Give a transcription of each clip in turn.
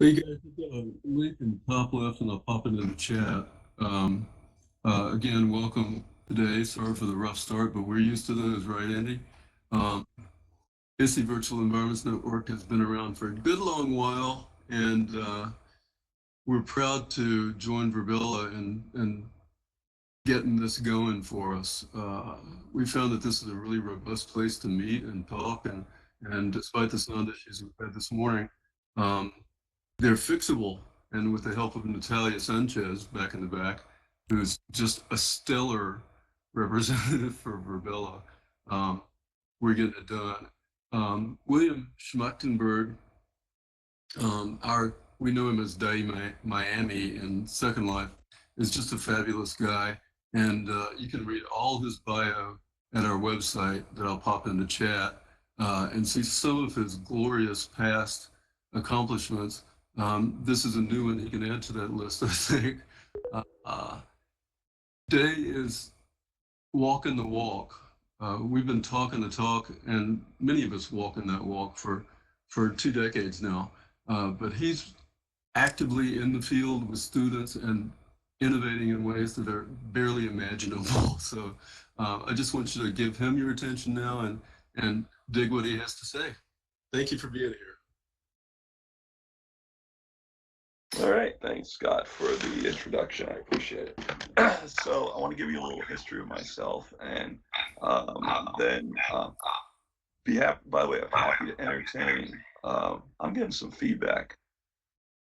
Hey guys, I've got a link in the top left and I'll pop it in the chat. Um, Again, welcome today. Sorry for the rough start, but we're used to those, right, Andy? Um, ISI Virtual Environments Network has been around for a good long while, and we're proud to join Verbilla in getting this going for us. We found that this is a really robust place to meet and talk, and despite the sound issues we've had this morning, um, they're fixable. And with the help of Natalia Sanchez back in the back, who's just a stellar representative for Verbella, um, we're getting it done. William Schmactenberg, our we know him as Day Miami in Second Life, is just a fabulous guy, and you can read all of his bio at our website that I'll pop in the chat and see some of his glorious past accomplishments. This is a new one he can add to that list, I think. Uh, Day is walking the walk. We've been talking the talk, and many of us walking that walk for 2 decades now. But he's actively in the field with students and innovating in ways that are barely imaginable. So I just want you to give him your attention now and dig what he has to say. Thank you for being here. All right, thanks, Scott, for the introduction. I appreciate it. So I want to give you a little history of myself, and then be happy. By the way, I'm happy to entertain. I'm getting some feedback.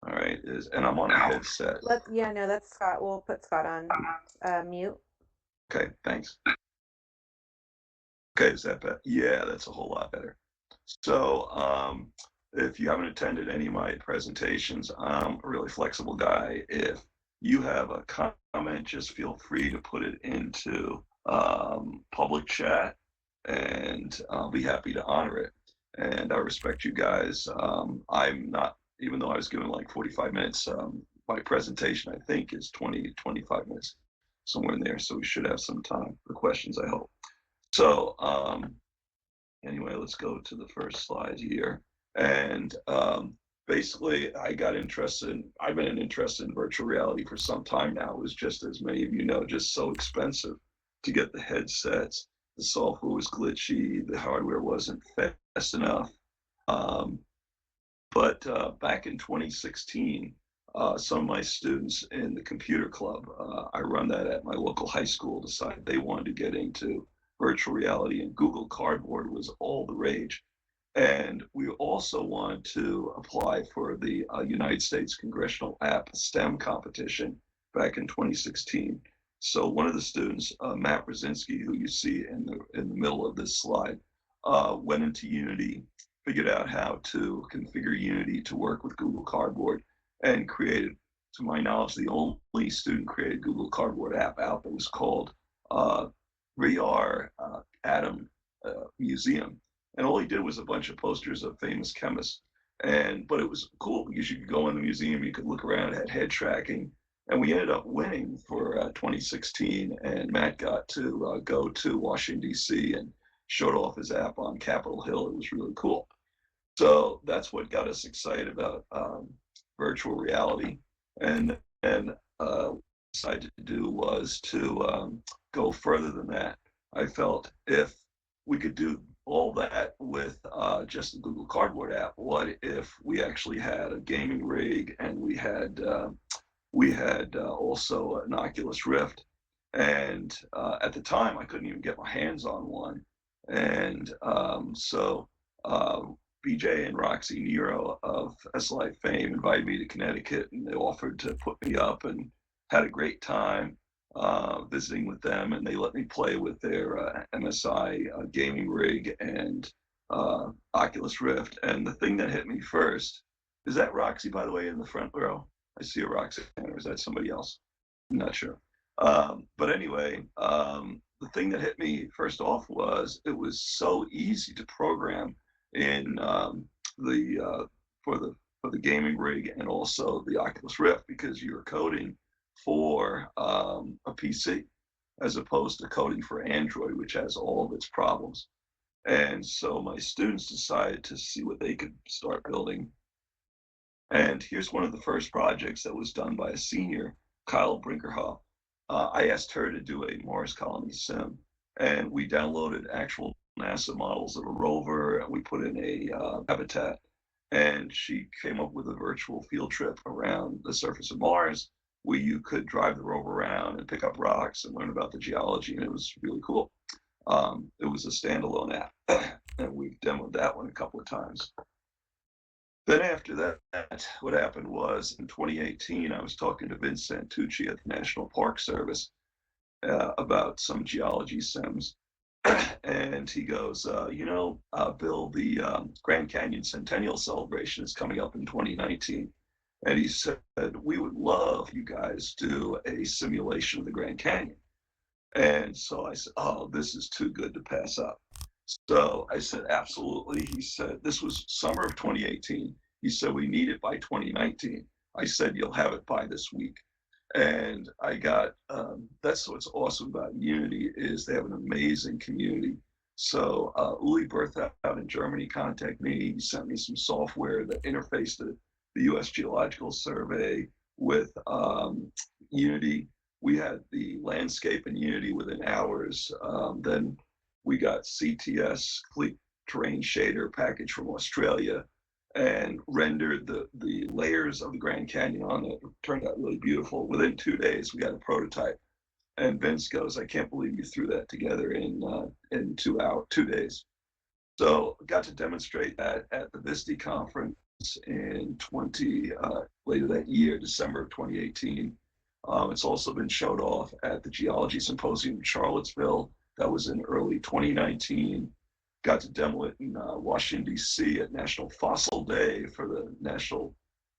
All right, and I'm on a headset. Yeah, no, that's Scott. We'll put Scott on mute. Okay, thanks. Okay, is that better? Yeah, that's a whole lot better. So, if you haven't attended any of my presentations, I'm a really flexible guy. If you have a comment, just feel free to put it into public chat, and I'll be happy to honor it. And I respect you guys. I'm not, even though I was given like 45 minutes, my presentation, I think, is 20, 25 minutes, somewhere in there. So we should have some time for questions, I hope. So, anyway, let's go to the first slide here. And basically, I've been interested in virtual reality for some time now. It was just, as many of you know, just so expensive to get the headsets. The software was glitchy, the hardware wasn't fast enough. Um, but back in 2016, some of my students in the computer club, I run that at my local high school, decided they wanted to get into virtual reality, and Google Cardboard was all the rage. And we also wanted to apply for the United States Congressional App STEM competition back in 2016. So one of the students, Matt Brzezinski, who you see in the middle of this slide, went into Unity, figured out how to configure Unity to work with Google Cardboard, and created, to my knowledge, the only student-created Google Cardboard app out that was called VR Atom Museum. And all he did was a bunch of posters of famous chemists. But it was cool because you could go in the museum, you could look around, it had head tracking, and we ended up winning for 2016. And Matt got to go to Washington D.C. and showed off his app on Capitol Hill. It was really cool. So that's what got us excited about virtual reality. And decided to do was to go further than that. I felt if we could do all that with just the Google Cardboard app, what if we actually had a gaming rig, and we had also an Oculus Rift? And at the time, I couldn't even get my hands on one. And so BJ and Roxy Nero of SLI fame invited me to Connecticut, and they offered to put me up, and had a great time visiting with them. And they let me play with their MSI gaming rig and Oculus Rift. And the thing that hit me first is that Roxy, by the way, in the front row. I see a Roxy, or is that somebody else? I'm not sure. But anyway, the thing that hit me first off was it was so easy to program in the for the gaming rig and also the Oculus Rift, because you're coding for a PC as opposed to coding for Android, which has all of its problems. And so my students decided to see what they could start building. And here's one of the first projects that was done by a senior, Kyle Brinkerhoff. I asked her to do a Mars colony sim, and we downloaded actual NASA models of a rover, and we put in a habitat, and she came up with a virtual field trip around the surface of Mars where you could drive the rover around and pick up rocks and learn about the geology, and it was really cool. It was a standalone app, and we've demoed that one a couple of times. Then after that, what happened was in 2018, I was talking to Vince Santucci at the National Park Service about some geology sims. And he goes, Bill, the Grand Canyon Centennial Celebration is coming up in 2019. And he said, we would love you guys do a simulation of the Grand Canyon. And so I said, oh, this is too good to pass up. So I said, absolutely. He said, this was summer of 2018. He said, we need it by 2019. I said, you'll have it by this week. And I got, that's what's awesome about Unity is they have an amazing community. So Uli Bertha out in Germany contacted me. He sent me some software that interfaced the U.S. Geological Survey with Unity. We had the landscape in Unity within hours. Then we got CTS, Complete Terrain Shader package from Australia, and rendered the layers of the Grand Canyon on it. It turned out really beautiful. Within 2 days, we got a prototype. And Vince goes, I can't believe you threw that together in 2 days. So got to demonstrate that at the VISTI conference in later that year, December of 2018. It's also been showed off at the Geology Symposium in Charlottesville. That was in early 2019. Got to demo it in Washington, D.C. at National Fossil Day for the National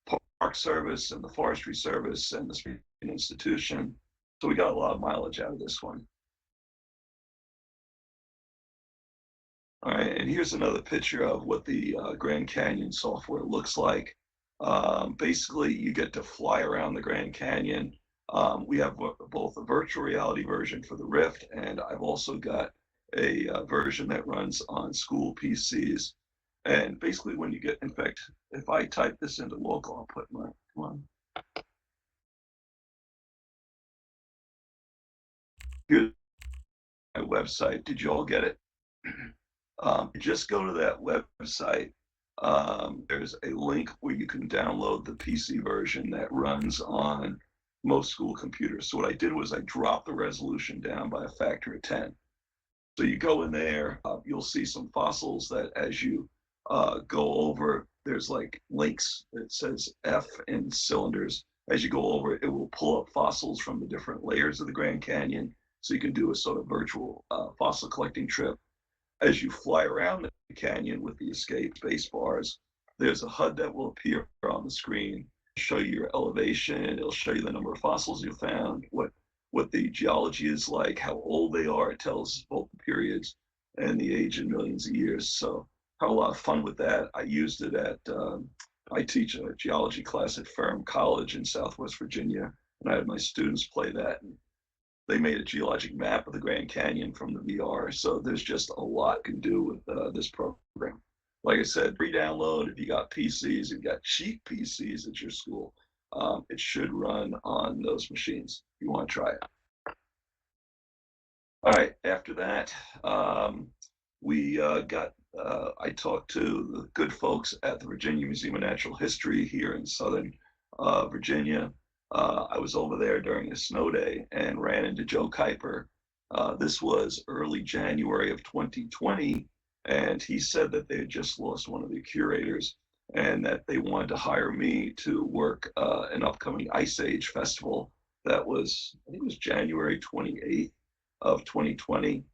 Park Service and the Forestry Service and the Smithsonian Institution. So we got a lot of mileage out of this one. All right, and here's another picture of what the Grand Canyon software looks like. Basically, you get to fly around the Grand Canyon. We have both a virtual reality version for the Rift, and I've also got a version that runs on school PCs. And basically, when you get, in fact, if I type this into local, I'll put my one. Here's my website. Did you all get it? Just go to that website. There's a link where you can download the PC version that runs on most school computers. So what I did was I dropped the resolution down by a factor of 10. So you go in there, you'll see some fossils that as you go over, there's like links that says F in cylinders. As you go over, it will pull up fossils from the different layers of the Grand Canyon. So you can do a sort of virtual fossil collecting trip. As you fly around the canyon with the escape space bars, there's a HUD that will appear on the screen, show you your elevation, it'll show you the number of fossils you found, what the geology is like, how old they are. It tells both the periods and the age in millions of years. So had a lot of fun with that. I used it at, I teach a geology class at Ferrum College in Southwest Virginia, and I had my students play that. And they made a geologic map of the Grand Canyon from the VR. So there's just a lot you can do with this program. Like I said, free download. If you got PCs, you've got cheap PCs at your school, it should run on those machines. If you want to try it. All right, after that, I talked to the good folks at the Virginia Museum of Natural History here in Southern Virginia. I was over there during a snow day and ran into Joe Kuiper. This was early January of 2020, and he said that they had just lost one of their curators and that they wanted to hire me to work an upcoming Ice Age festival that was, I think it was January 28th of 2020.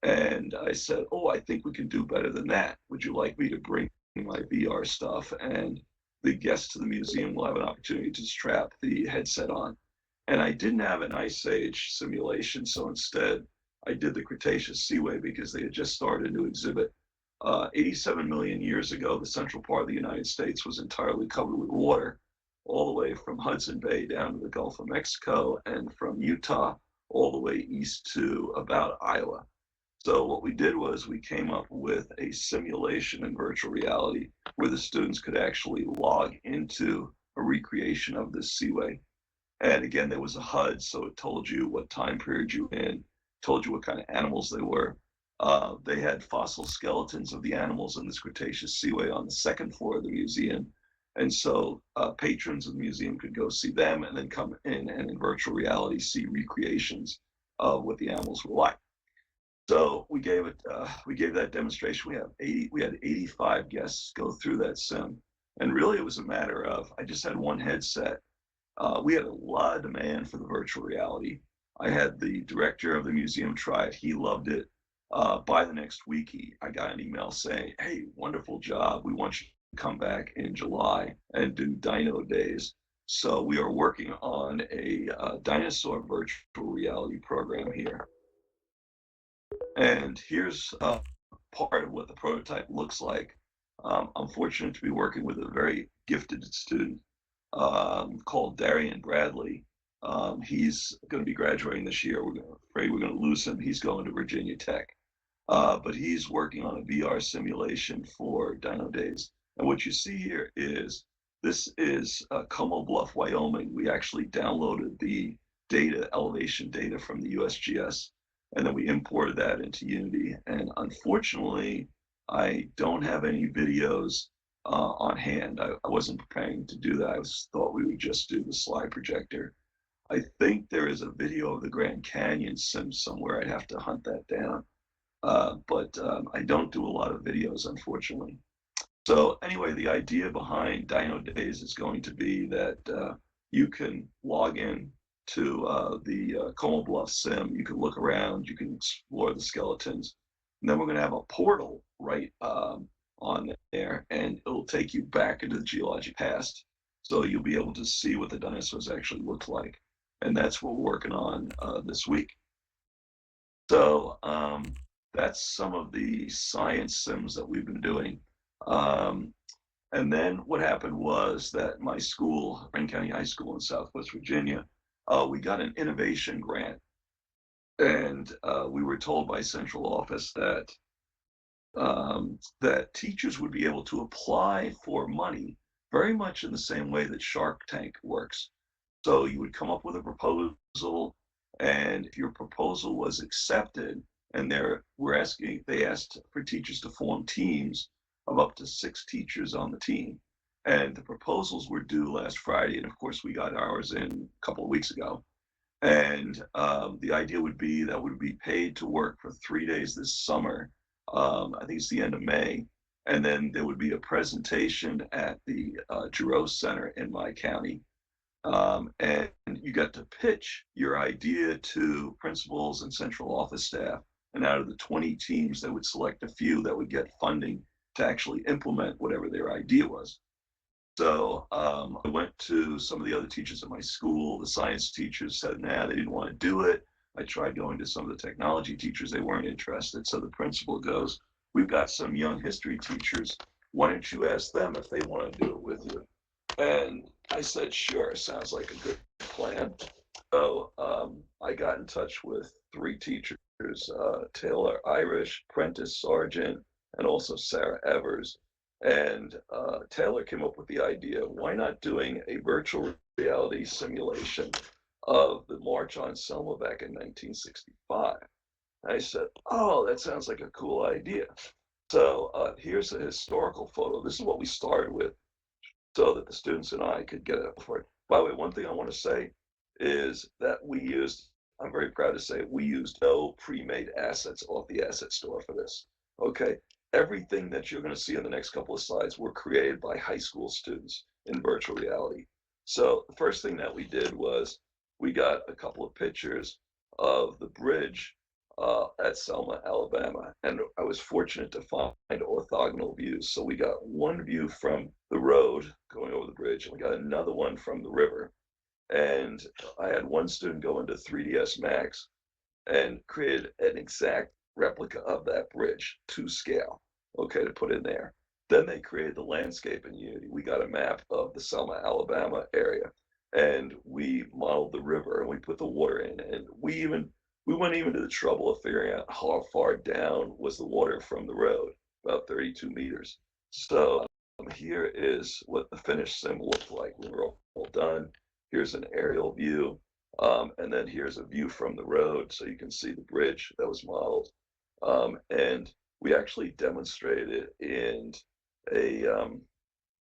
And I said, oh, I think we can do better than that. Would you like me to bring my VR stuff? And the guests to the museum will have an opportunity to strap the headset on. And I didn't have an Ice Age simulation, so instead I did the Cretaceous Seaway because they had just started a new exhibit. 87 million years ago, the central part of the United States was entirely covered with water, all the way from Hudson Bay down to the Gulf of Mexico, and from Utah all the way east to about Iowa. So what we did was we came up with a simulation in virtual reality where the students could actually log into a recreation of this seaway. And again, there was a HUD, so it told you what time period you were in, told you what kind of animals they were. They had fossil skeletons of the animals in this Cretaceous seaway on the second floor of the museum. And so patrons of the museum could go see them and then come in and in virtual reality see recreations of what the animals were like. So we gave that demonstration. We had 85 guests go through that sim. And really it was a matter of, I just had one headset. We had a lot of demand for the virtual reality. I had the director of the museum try it. He loved it. By the next week, I got an email saying, "Hey, wonderful job. We want you to come back in July and do Dino Days." So we are working on a dinosaur virtual reality program here. And here's part of what the prototype looks like. I'm fortunate to be working with a very gifted student called Darian Bradley. He's going to be graduating this year. Afraid we're going to lose him. He's going to Virginia Tech. But he's working on a VR simulation for Dino Days. And what you see here is this is Como Bluff, Wyoming. We actually downloaded the data, elevation data from the USGS, and then we imported that into Unity. And unfortunately, I don't have any videos on hand. I wasn't preparing to do that. I thought we would just do the slide projector. I think there is a video of the Grand Canyon sim somewhere. I'd have to hunt that down. But I don't do a lot of videos, unfortunately. So anyway, the idea behind Dino Days is going to be that you can log in to the Como Bluff sim. You can look around. You can explore the skeletons. And then we're going to have a portal right on there, and it'll take you back into the geologic past. So you'll be able to see what the dinosaurs actually look like. And that's what we're working on this week. So that's some of the science sims that we've been doing. And then what happened was that my school, Wayne County High School in Southwest Virginia, we got an innovation grant. And we were told by central office that that teachers would be able to apply for money very much in the same way that Shark Tank works. So you would come up with a proposal, and if your proposal was accepted, and they asked for teachers to form teams of up to 6 teachers on the team. And the proposals were due last Friday, and of course we got ours in a couple of weeks ago. And the idea would be that would be paid to work for 3 days this summer. I think it's the end of May. And then there would be a presentation at the Giroux Center in my county. And you got to pitch your idea to principals and central office staff. And out of the 20 teams, they would select a few that would get funding to actually implement whatever their idea was. So I went to some of the other teachers at my school. The science teachers said, nah, they didn't want to do it. I tried going to some of the technology teachers. They weren't interested. So the principal goes, we've got some young history teachers. Why don't you ask them if they want to do it with you? And I said, sure, sounds like a good plan. So I got in touch with 3 teachers, Taylor Irish, Prentice Sargent, and also Sarah Evers. And Taylor came up with the idea, why not doing a virtual reality simulation of the March on Selma back in 1965? And I said, oh, that sounds like a cool idea. So here's a historical photo. This is what we started with so that the students and I could get it for it. By the way, one thing I want to say is that I'm very proud to say, we used no pre-made assets off the asset store for this. Okay, everything that you're going to see in the next couple of slides were created by high school students in virtual reality. So the first thing that we did was we got a couple of pictures of the bridge at Selma, Alabama. And I was fortunate to find orthogonal views. So we got one view from the road going over the bridge, and we got another one from the river. And I had one student go into 3ds Max and create an exact replica of that bridge to scale, okay, to put in there. Then they created the landscape in Unity. We got a map of the Selma, Alabama area, and we modeled the river and we put the water in, and we even We went even to the trouble of figuring out how far down was the water from the road, about 32 meters. So here is what the finished sim looked like when we're all done. Here's an aerial view, and then here's a view from the road, so you can see the bridge that was modeled. And we actually demonstrated in a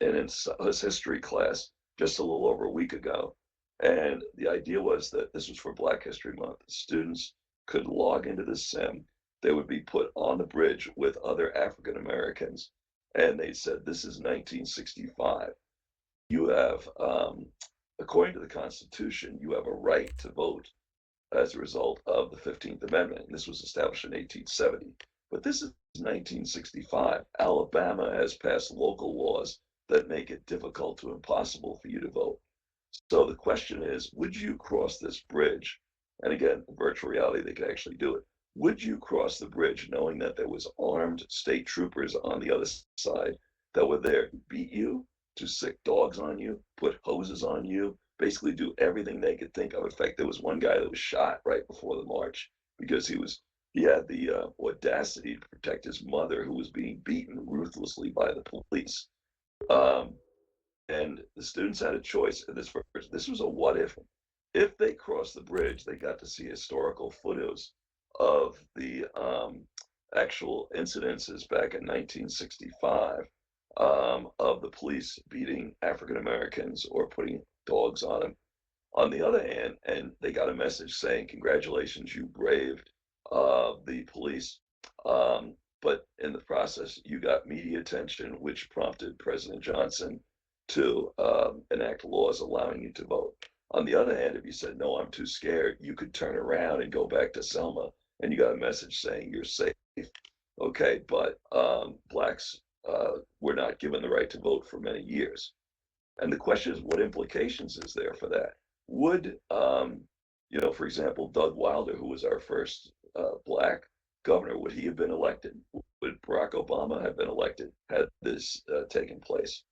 his history class just a little over a week ago. And the idea was that this was for Black History Month. Students could log into the sim. They would be put on the bridge with other African Americans. And they said, this is 1965. You have, according to the Constitution, you have a right to vote as a result of the 15th Amendment. And this was established in 1870. But this is 1965. Alabama has passed local laws that make it difficult to impossible for you to vote. So the question is, would you cross this bridge? And again, virtual reality, they could actually do it. Would you cross the bridge knowing that there was armed state troopers on the other side that were there to beat you, to sick dogs on you, put hoses on you, basically do everything they could think of? In fact, there was one guy that was shot right before the march because he had the audacity to protect his mother, who was being beaten ruthlessly by the police. Um, and the students had a choice in this first. This was a what if. If they crossed the bridge, they got to see historical photos of the actual incidences back in 1965 of the police beating African Americans or putting dogs on them. On the other hand, and they got a message saying, congratulations, you braved the police. But in the process, you got media attention, which prompted President Johnson to enact laws allowing you to vote. On the other hand, if you said, no, I'm too scared, you could turn around and go back to Selma and you got a message saying you're safe. Okay, but blacks were not given the right to vote for many years. And the question is, what implications is there for that? Would, for example, Doug Wilder, who was our first black governor, would he have been elected? Would Barack Obama have been elected had this taken place?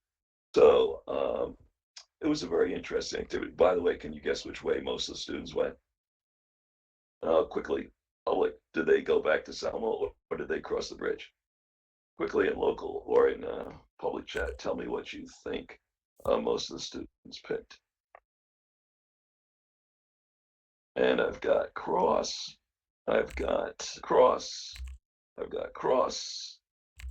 So it was a very interesting activity. By the way, can you guess which way most of the students went? Quickly, did they go back to Selma or did they cross the bridge? Quickly in local or in public chat, tell me what you think most of the students picked. And I've got cross, I've got cross, I've got cross,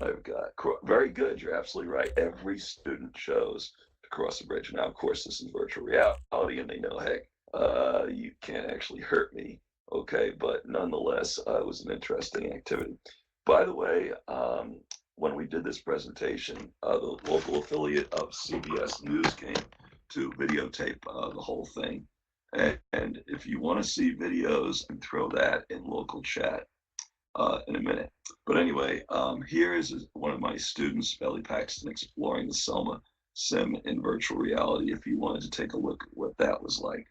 I've got cross. Very good, you're absolutely right. Every student chose to cross the bridge. Now, of course, this is virtual reality and they know, hey, you can't actually hurt me, okay? But nonetheless, it was an interesting activity. By the way, when we did this presentation, the local affiliate of CBS News came to videotape the whole thing. And if you want to see videos, and throw that in local chat in a minute. But anyway, here is one of my students, Belly Paxton, exploring the Selma sim in virtual reality, if you wanted to take a look at what that was like.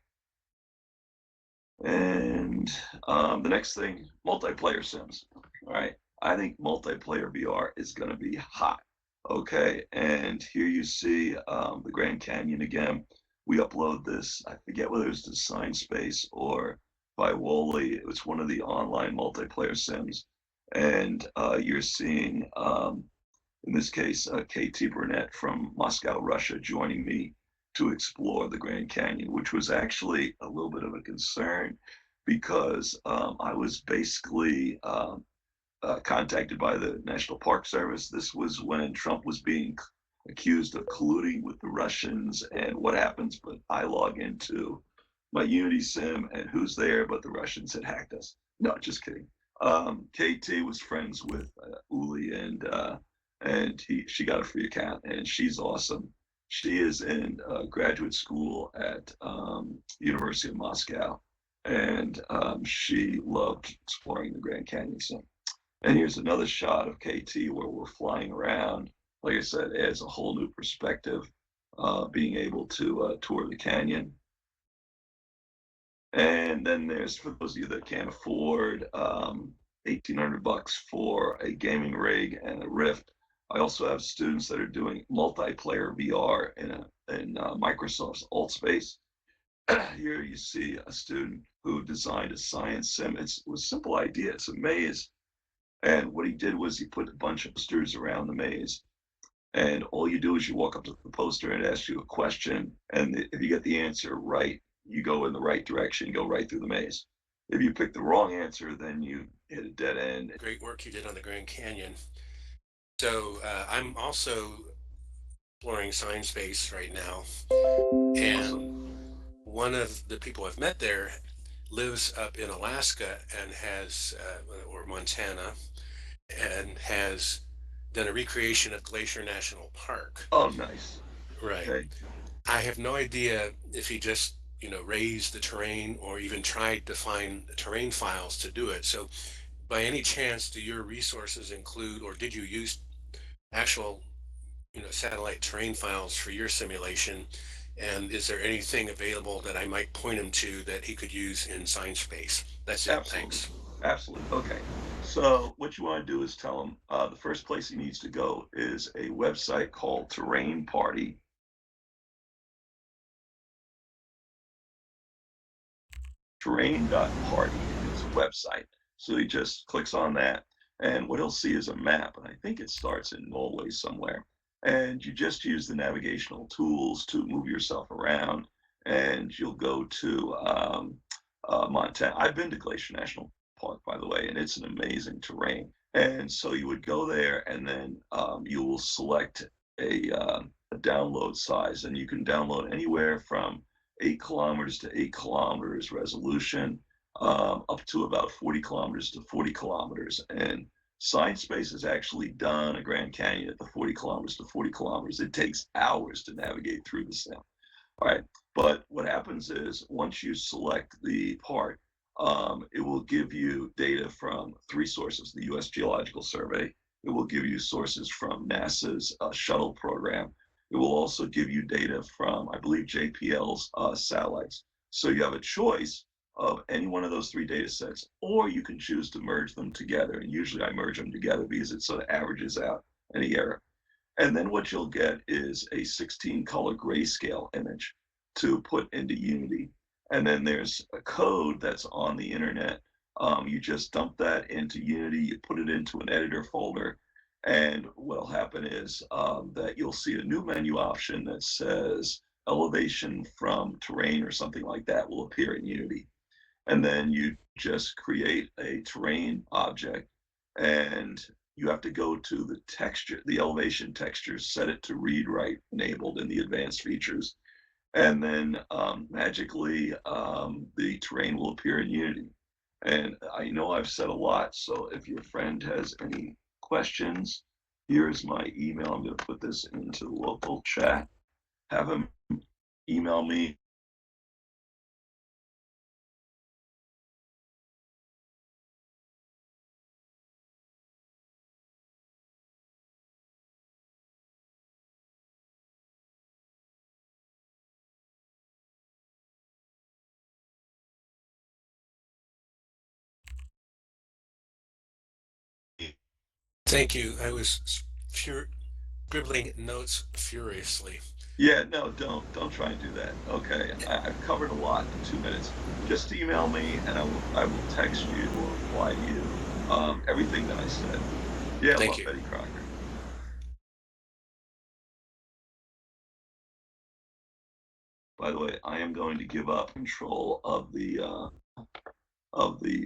And the next thing, multiplayer sims. All right. I think multiplayer VR is going to be hot. Okay. And here you see the Grand Canyon again. We upload this, I forget whether it was Design Space or by Wooly. It was one of the online multiplayer sims. And you're seeing, in this case, KT Burnett from Moscow, Russia, joining me to explore the Grand Canyon, which was actually a little bit of a concern because I was basically contacted by the National Park Service. This was when Trump was being accused of colluding with the Russians. And what happens? But I log into my Unity sim, and who's there? But the Russians had hacked us. No, just kidding. KT was friends with Uli, and she got a free account, and she's awesome. She is in graduate school at University of Moscow, and she loved exploring the Grand Canyon. So, and here's another shot of KT where we're flying around. Like I said, it adds a whole new perspective, being able to tour the canyon. And then there's, for those of you that can't afford $1,800 for a gaming rig and a Rift. I also have students that are doing multiplayer VR in Microsoft's AltSpace. here you see a student who designed a science sim. It was a simple idea. It's a maze. And what he did was he put a bunch of posters around the maze. And all you do is you walk up to the poster and it asks you a question. And if you get the answer right, you go in the right direction, you go right through the maze. If you pick the wrong answer, then you hit a dead end. Great work you did on the Grand Canyon. So I'm also exploring science space right now. And Awesome. one of the people I've met there lives up in Alaska and or Montana, and has done a recreation of Glacier National Park. Oh, nice. Right. Okay. I have no idea if he just, raised the terrain or even tried to find terrain files to do it. So by any chance, do your resources include, or did you use actual, satellite terrain files for your simulation? And is there anything available that I might point him to that he could use in science space? That's it. Absolutely. Thanks. Absolutely. Okay. So what you want to do is tell him the first place he needs to go is a website called Terrain Party. Terrain.party is a website. So he just clicks on that, and what he'll see is a map, and I think it starts in Norway somewhere. And you just use the navigational tools to move yourself around, and you'll go to Montana. I've been to Glacier National Park, by the way, and it's an amazing terrain. And so you would go there, and then you will select a download size, and you can download anywhere from 8 kilometers to 8 kilometers resolution, up to about 40 kilometers to 40 kilometers. And Science Space has actually done a Grand Canyon at the 40 kilometers to 40 kilometers. It takes hours to navigate through this thing. All right. But what happens is once you select the part, it will give you data from 3 sources: the US Geological Survey. It will give you sources from NASA's shuttle program. It will also give you data from, I believe, JPL's satellites. So you have a choice of any one of those 3 data sets, or you can choose to merge them together. And usually I merge them together because it sort of averages out any error. And then what you'll get is a 16 color grayscale image to put into Unity. And then there's a code that's on the internet. You just dump that into Unity, you put it into an editor folder, and what'll happen is that you'll see a new menu option that says elevation from terrain or something like that will appear in Unity. And then you just create a terrain object, and you have to go to the texture, the elevation texture, set it to read write enabled in the advanced features, and then magically the terrain will appear in Unity. And I know I've said a lot, so if your friend has any questions, here's my email. I'm going to put this into the local chat. Have him email me. Thank you. I was scribbling notes furiously. Yeah, no, don't try and do that. Okay, I've covered a lot in 2 minutes. Just email me, and I will text you or reply to you everything that I said. Yeah, Thank love you. Betty Crocker. By the way, I am going to give up control of the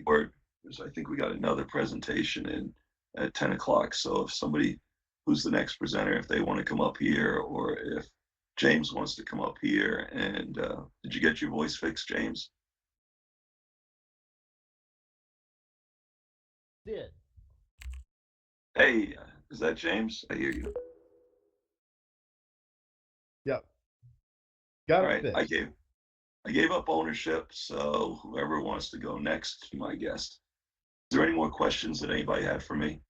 board because I think we got another presentation in at 10 o'clock. So if somebody who's the next presenter, if they want to come up here, or if James wants to come up here, and did you get your voice fixed, James? Did. Hey, is that James? I hear you. Yep. All Got it right, fixed. I gave up ownership, so whoever wants to go next, my guest. Is there any more questions that anybody had for me?